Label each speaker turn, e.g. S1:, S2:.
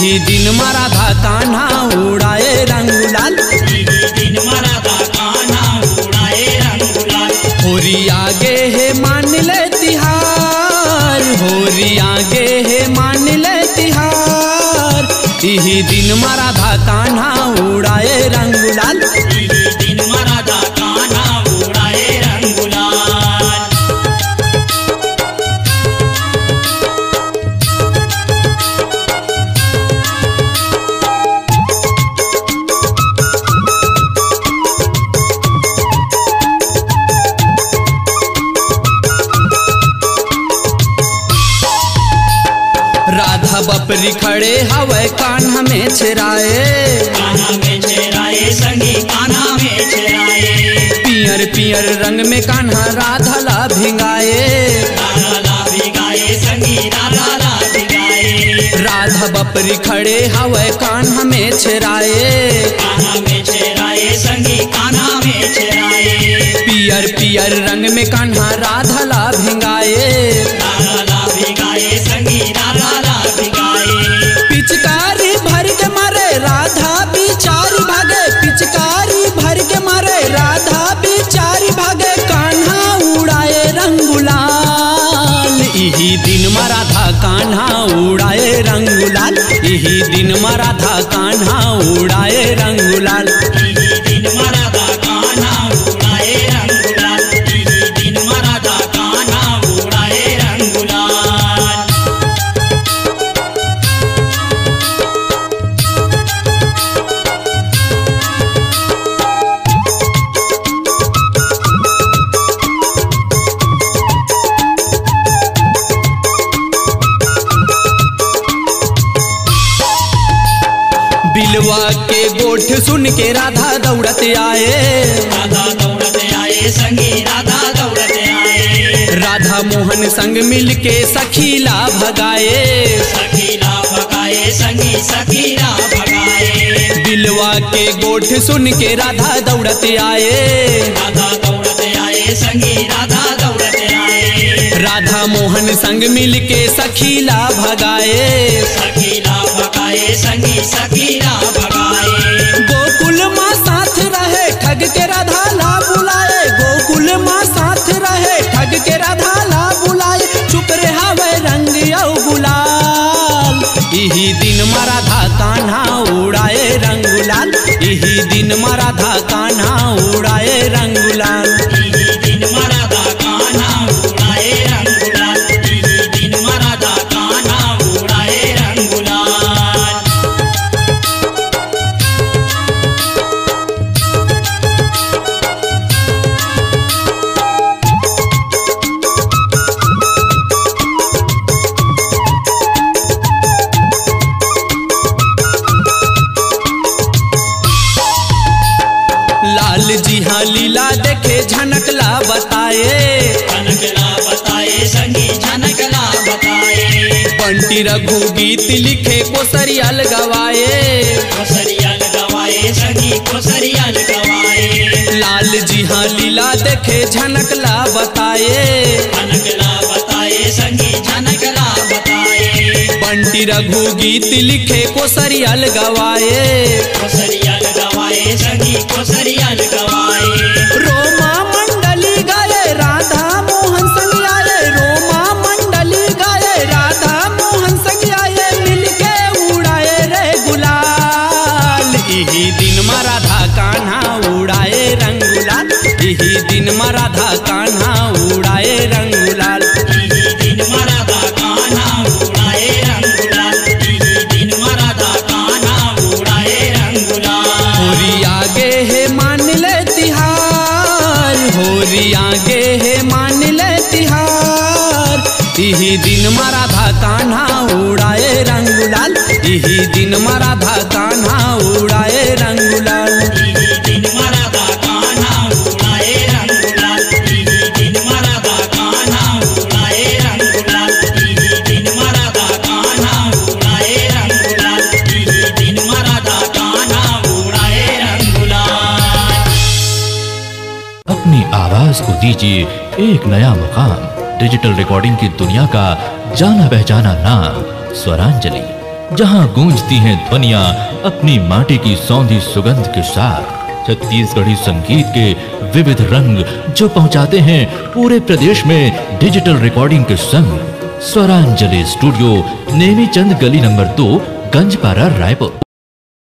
S1: इही दिन मारा था कान्हा उड़ाए रंग गुलाल,
S2: दिन मरा था कान्हा उड़ाए रंग गुलाल।
S1: होरी आगे है मान ले तिहार, होरी आगे है मान ले तिहार, इही दिन मारा था कान्हा उड़ाए रंग गुलाल,
S2: दिन मरा था कान्हा उड़ाए रंग गुलाल।
S1: राधा बपरी खड़े हवे कान्हा में छिराए,
S2: कान्हा में छिराए संगी कान्हा में छिराए।
S1: पियर पियर रंग में कान्हा राधा ला भिंगाए,
S2: राधा ला भिगाए संगी राधा ला भिगाए।
S1: राधा बपरी खड़े हवे कान्हा में छिराए,
S2: कान्हा में छिराए संगी कान्हा में छिराए।
S1: पियर पियर रंग में कान्हा राधा ला भिंगाए,
S2: राधा ला भिगाए संगी राधा ला भिगाए।
S1: पिचकारी भर के मारे राधा बिचारी भागे, पिचकारी भर के मारे राधा बिचारी भागे, कान्हा उड़ाए रंग गुलाल, इही दिन मारा था कान्हा उड़ाए रंग गुलाल, इही दिन मारा था कान्हा उड़ाए रंग गुलाल,
S2: दिन मरा था कान्हा उड़ाए रंग गुलाल, दिन मरा था कान्हा उड़ाए रंग गुलाल।
S1: बिलवा के गोठ सुन के राधा दौड़त आए,
S2: राधा दौड़त आए संगी राधा दौड़त आए।
S1: राधा मोहन संग मिल के सखीला भगाए,
S2: सखीला भगाए संगी सखीला भगाए।
S1: बिलवा के गोठ सुन के राधा दौड़त आए,
S2: राधा दौड़त आए संगी राधा दौड़त आए।
S1: राधा मोहन संग मिल के सखीला भगाए,
S2: सखीला भगाए संगी सखीला भगाए।
S1: गोकुल माँ साथ रहे ठग के राधा ला बुलाए, गोकुल माँ साथ रहे ठग के राधा ला बुलाए, चुप रहा वे रंग औ गुलाल, इही दिन मारा था कान्हा उड़ाए रंग गुलाल, इही दिन मारा था कान्हा उड़ाए रंग गुलाल,
S2: दिन मरा था कान्हा उड़ाए रंग गुलाल, दिन मरा था कान्हा उड़ाए रंग गुलाल।
S1: लाल जी हाँ लीला देखे झनकला बताए,
S2: झनकला बताए संगी झनकला बताए।
S1: बंटी रघु गीत लिखे कोसरिया गवाए,
S2: कोसरिया गवाए संगी कोसरिया गवाए।
S1: लाल जी हाँ लीला देखे झनकला बताए,
S2: झनकला बताए संगी झनकला बताए।
S1: बंटी रघु गीत लिखे कोसरिया गवाए,
S2: कोसरिया गवाए संगी कोसरिया गवाए।
S1: रोमा मंडली गाए राधा मोहन संग आए, रोमा मंडली गाए राधा मोहन संग आए, मिलके उड़ाए रे गुलाल, इही दिन मारा था कान्हा उड़ाए रंग गुलाल, इही दिन मारा था कान्हा उड़ाए रंग गुलाल,
S2: दिन मरा था कान्हा उड़ाए रंग गुलाल, दिन मरा था कान्हा उड़ाए रंग गुलाल।
S1: होरी आगे है मान ले तिहार, होरी आगे है मान ले तिहार, इही दिन मारा था कान्हा उड़ाए रंग गुलाल, इही दिन मारा था कान्हा उड़ाए रंग गुलाल,
S2: दिन मरा था कान्हा उड़ाए रंग गुलाल, दिन मरा था कान्हा उड़ाए रंग गुलाल, दिन मरा था कान्हा उड़ाए रंग गुलाल, दिन मरा था कान्हा उड़ाए रंग गुलाल।
S3: अपनी आवाज को दीजिए एक नया मुकाम। डिजिटल रिकॉर्डिंग की दुनिया का जाना पहचाना नाम स्वरांजलि। जहां गूंजती हैं ध्वनियां अपनी माटी की सौंधी सुगंध के साथ। छत्तीसगढ़ी संगीत के विविध रंग जो पहुंचाते हैं पूरे प्रदेश में डिजिटल रिकॉर्डिंग के संग। स्वरांजलि स्टूडियो, नेमीचंद गली नंबर 2, गंजपारा, रायपुर।